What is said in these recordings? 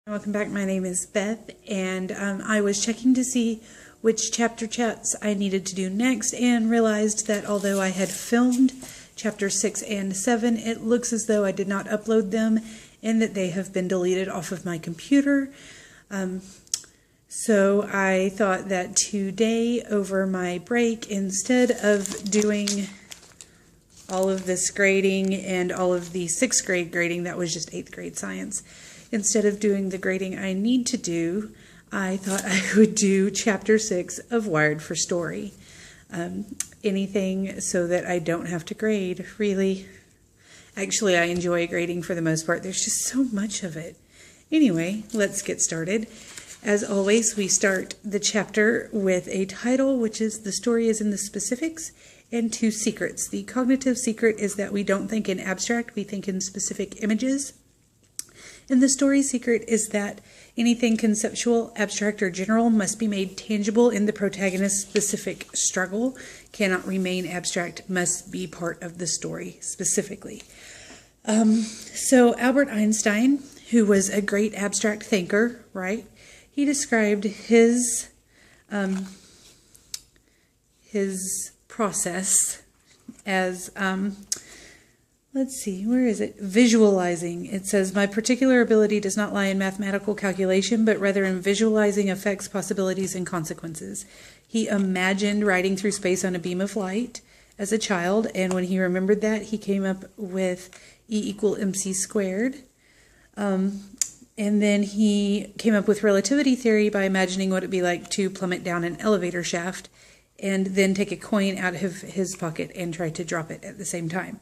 Welcome back. My name is Beth, and I was checking to see which chapter chats I needed to do next and realized that although I had filmed chapter 6 and 7, it looks as though I did not upload them and that they have been deleted off of my computer. So I thought that today, over my break, instead of doing all of this grading and all of the 6th grade grading, that was just 8th grade science, instead of doing the grading I need to do, I thought I would do chapter 6 of Wired for Story. Anything so that I don't have to grade, really. Actually, I enjoy grading for the most part. There's just so much of it. Anyway, let's get started. As always, we start the chapter with a title, which is "The Story is in the Specifics," and 2 secrets. The cognitive secret is that we don't think in abstract, we think in specific images. And the story secret is that anything conceptual, abstract, or general must be made tangible in the protagonist's specific struggle, cannot remain abstract, must be part of the story specifically. So Albert Einstein, who was a great abstract thinker, right? He described his process as let's see, where is it? Visualizing. It says, "My particular ability does not lie in mathematical calculation, but rather in visualizing effects, possibilities, and consequences." He imagined riding through space on a beam of light as a child, and when he remembered that, he came up with E = mc squared. And then he came up with relativity theory by imagining what it'd be like to plummet down an elevator shaft and then take a coin out of his pocket and try to drop it at the same time.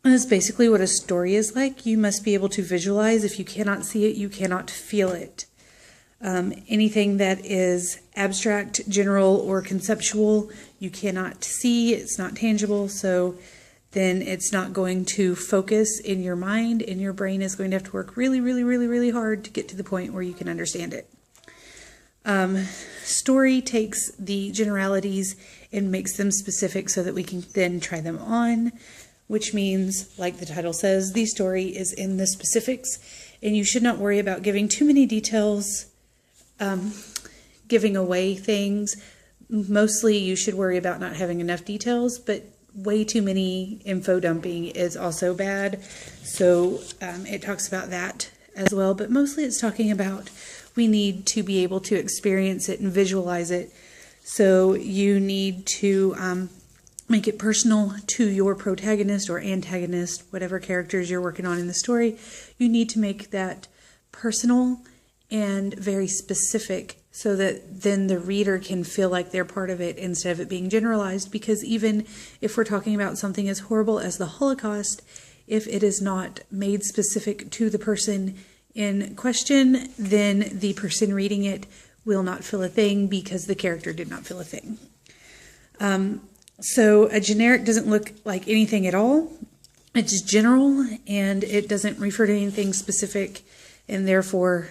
That's basically what a story is like. You must be able to visualize. If you cannot see it, you cannot feel it. Anything that is abstract, general, or conceptual, you cannot see. It's not tangible, so then it's not going to focus in your mind, and your brain is going to have to work really, really, really, really hard to get to the point where you can understand it. Story takes the generalities and makes them specific so that we can then try them on, which means, like the title says, the story is in the specifics, and you should not worry about giving too many details, giving away things. Mostly you should worry about not having enough details, but way too many info dumping is also bad. So it talks about that as well, but mostly it's talking about we need to be able to experience it and visualize it. So you need to make it personal to your protagonist or antagonist, whatever characters you're working on in the story. You need to make that personal and very specific so that then the reader can feel like they're part of it instead of it being generalized. Because even if we're talking about something as horrible as the Holocaust, if it is not made specific to the person in question, then the person reading it will not feel a thing because the character did not feel a thing. So a generic doesn't look like anything at all. It's general and it doesn't refer to anything specific, and therefore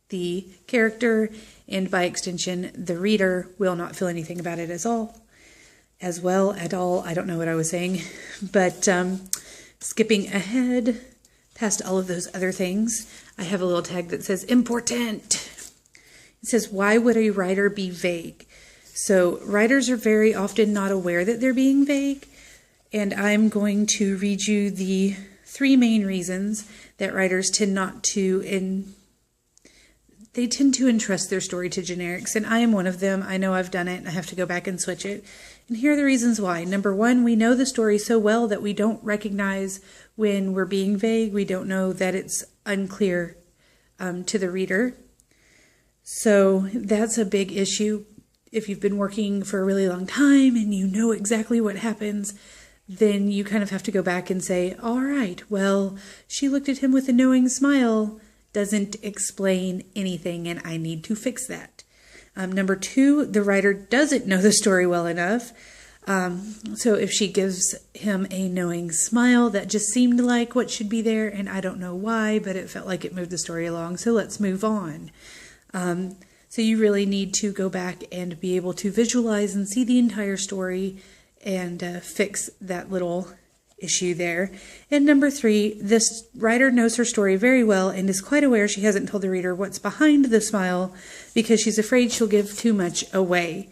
the character and by extension the reader will not feel anything about it at all. I don't know what I was saying, but skipping ahead past all of those other things, I have a little tag that says important. It says, why would a writer be vague? So writers are very often not aware that they're being vague, and I'm going to read you the 3 main reasons that writers tend not to they tend to entrust their story to generics, and I am one of them. I know I've done it, and I have to go back and switch it. And here are the reasons why. Number 1, we know the story so well that we don't recognize when we're being vague. We don't know that it's unclear to the reader. So that's a big issue. If you've been working for a really long time and you know exactly what happens, then you kind of have to go back and say, all right, well, she looked at him with a knowing smile. Doesn't explain anything, and I need to fix that. Number 2, the writer doesn't know the story well enough. So if she gives him a knowing smile, that just seemed like what should be there, and I don't know why, but it felt like it moved the story along, so let's move on. So you really need to go back and be able to visualize and see the entire story and fix that little issue there. And number 3, this writer knows her story very well and is quite aware she hasn't told the reader what's behind the smile because she's afraid she'll give too much away.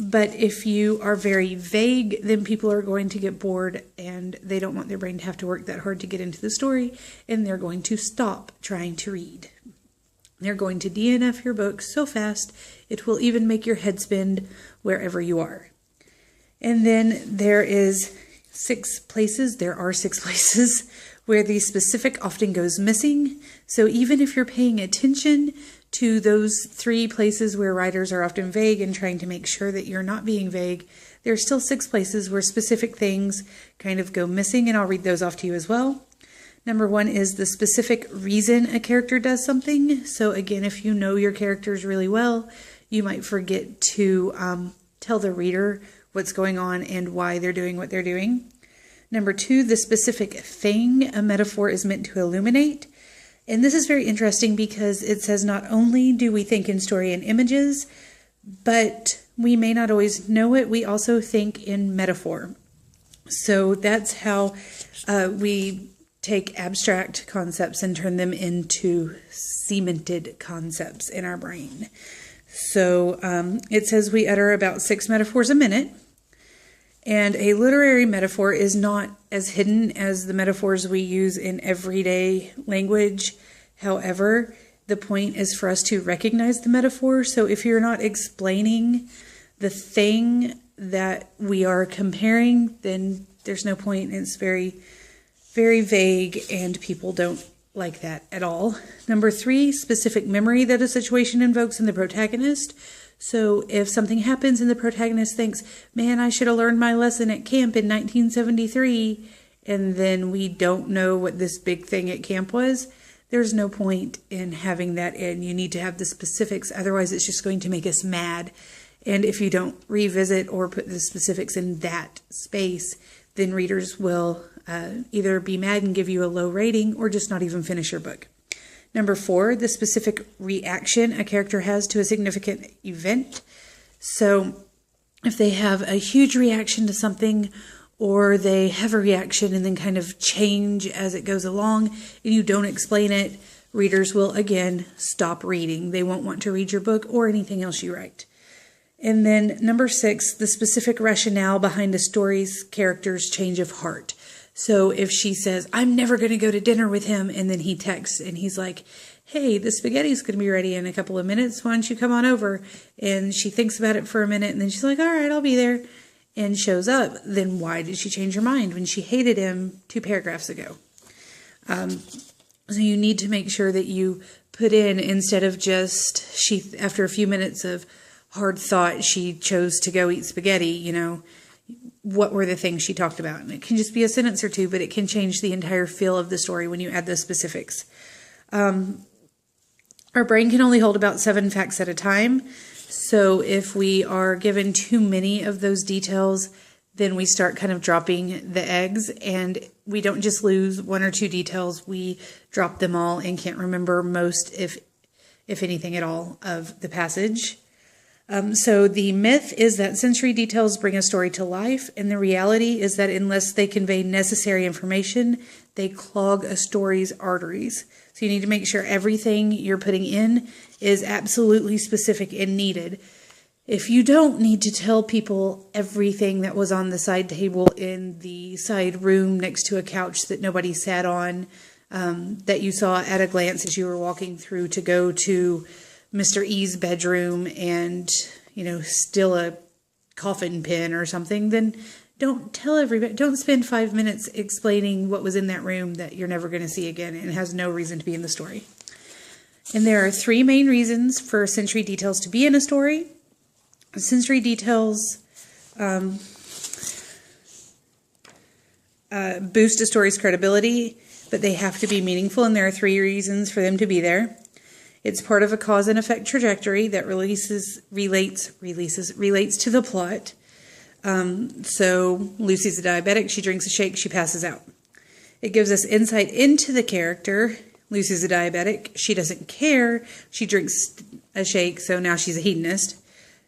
But if you are very vague, then people are going to get bored and they don't want their brain to have to work that hard to get into the story, and they're going to stop trying to read. They're going to DNF your book so fast it will even make your head spin wherever you are. And then there are 6 places where the specific often goes missing. So even if you're paying attention to those 3 places where writers are often vague and trying to make sure that you're not being vague, there are still 6 places where specific things kind of go missing, and I'll read those off to you as well. Number 1 is the specific reason a character does something. So again, if you know your characters really well, you might forget to tell the reader what's going on and why they're doing what they're doing. Number 2, the specific thing a metaphor is meant to illuminate. And this is very interesting because it says not only do we think in story and images, but we may not always know it. We also think in metaphor. So that's how we take abstract concepts and turn them into cemented concepts in our brain. So it says we utter about 6 metaphors a minute. And a literary metaphor is not as hidden as the metaphors we use in everyday language. However, the point is for us to recognize the metaphor. So if you're not explaining the thing that we are comparing, then there's no point. It's very, very vague, and people don't like that at all. Number 3, specific memory that a situation invokes in the protagonist. So if something happens and the protagonist thinks, man, I should have learned my lesson at camp in 1973, and then we don't know what this big thing at camp was, there's no point in having that in. You need to have the specifics, otherwise it's just going to make us mad. And if you don't revisit or put the specifics in that space, then readers will either be mad and give you a low rating or just not even finish your book. Number 4, the specific reaction a character has to a significant event. So if they have a huge reaction to something, or they have a reaction and then kind of change as it goes along, and you don't explain it, readers will again stop reading. They won't want to read your book or anything else you write. And then number 6, the specific rationale behind a story's character's change of heart. So if she says, I'm never going to go to dinner with him, and then he texts and he's like, hey, the spaghetti's going to be ready in a couple of minutes. Why don't you come on over? And she thinks about it for a minute, and then she's like, all right, I'll be there, and shows up. Then why did she change her mind when she hated him 2 paragraphs ago? So you need to make sure that you put in, instead of just after a few minutes of hard thought, she chose to go eat spaghetti, what were the things she talked about? And it can just be a sentence or 2, but it can change the entire feel of the story when you add those specifics. Our brain can only hold about 7 facts at a time. So if we are given too many of those details, then we start kind of dropping the eggs, and we don't just lose 1 or 2 details. We drop them all and can't remember most, if anything at all, of the passage. So the myth is that sensory details bring a story to life, and the reality is that unless they convey necessary information, they clog a story's arteries. So you need to make sure everything you're putting in is absolutely specific and needed. If you don't need to tell people everything that was on the side table in the side room next to a couch that nobody sat on, that you saw at a glance as you were walking through to go to Mr. E's bedroom and, steal a coffin pin or something, then don't tell everybody. Don't spend 5 minutes explaining what was in that room that you're never going to see again and has no reason to be in the story. And there are 3 main reasons for sensory details to be in a story. Sensory details boost a story's credibility, but they have to be meaningful, and there are 3 reasons for them to be there. It's part of a cause and effect trajectory that relates to the plot. So Lucy's a diabetic. She drinks a shake. She passes out. It gives us insight into the character. Lucy's a diabetic. She doesn't care. She drinks a shake, so now she's a hedonist.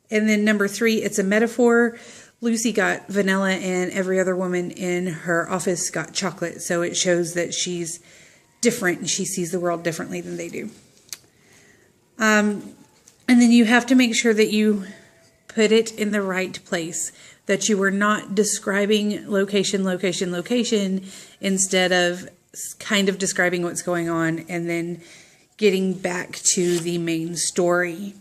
And then number 3, it's a metaphor. Lucy got vanilla and every other woman in her office got chocolate. So it shows that she's different and she sees the world differently than they do. And then you have to make sure that you put it in the right place, that you are not describing location, location, location, instead of kind of describing what's going on and then getting back to the main story.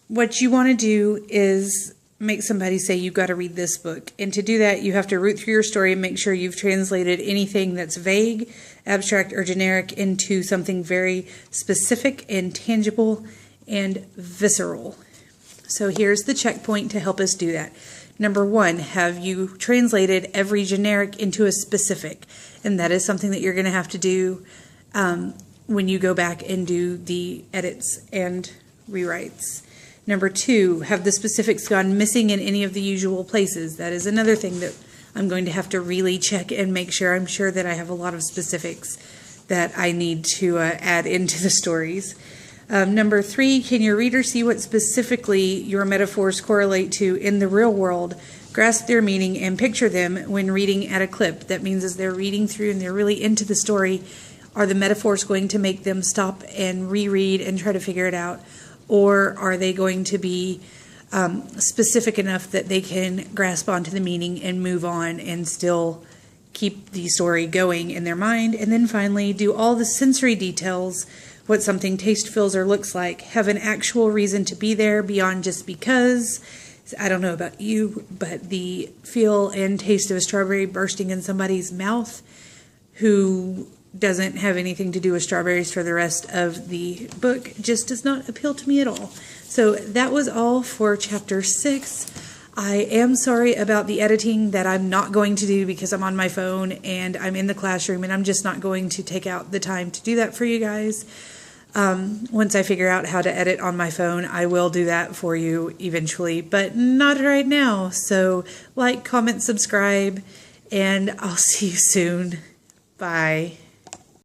What you want to do is make somebody say, you've got to read this book. And to do that, you have to root through your story and make sure you've translated anything that's vague, abstract, or generic into something very specific and tangible and visceral. So here's the checkpoint to help us do that. Number 1, have you translated every generic into a specific? And that is something that you're going to have to do when you go back and do the edits and rewrites. Number 2, have the specifics gone missing in any of the usual places? That is another thing that I'm going to have to really check and make sure. I'm sure that I have a lot of specifics that I need to add into the stories. Number 3, can your reader see what specifically your metaphors correlate to in the real world, grasp their meaning, and picture them when reading at a clip? That means as they're reading through and they're really into the story, are the metaphors going to make them stop and reread and try to figure it out? Or are they going to be specific enough that they can grasp onto the meaning and move on and still keep the story going in their mind? And then finally, do all the sensory details, what something tastes, feels, or looks like, have an actual reason to be there beyond just because? I don't know about you, but the feel and taste of a strawberry bursting in somebody's mouth who doesn't have anything to do with strawberries for the rest of the book just does not appeal to me at all. So that was all for chapter 6. I am sorry about the editing that I'm not going to do because I'm on my phone and I'm in the classroom, and I'm just not going to take out the time to do that for you guys. Once I figure out how to edit on my phone, I will do that for you eventually, but not right now. So like, comment, subscribe, and I'll see you soon. Bye.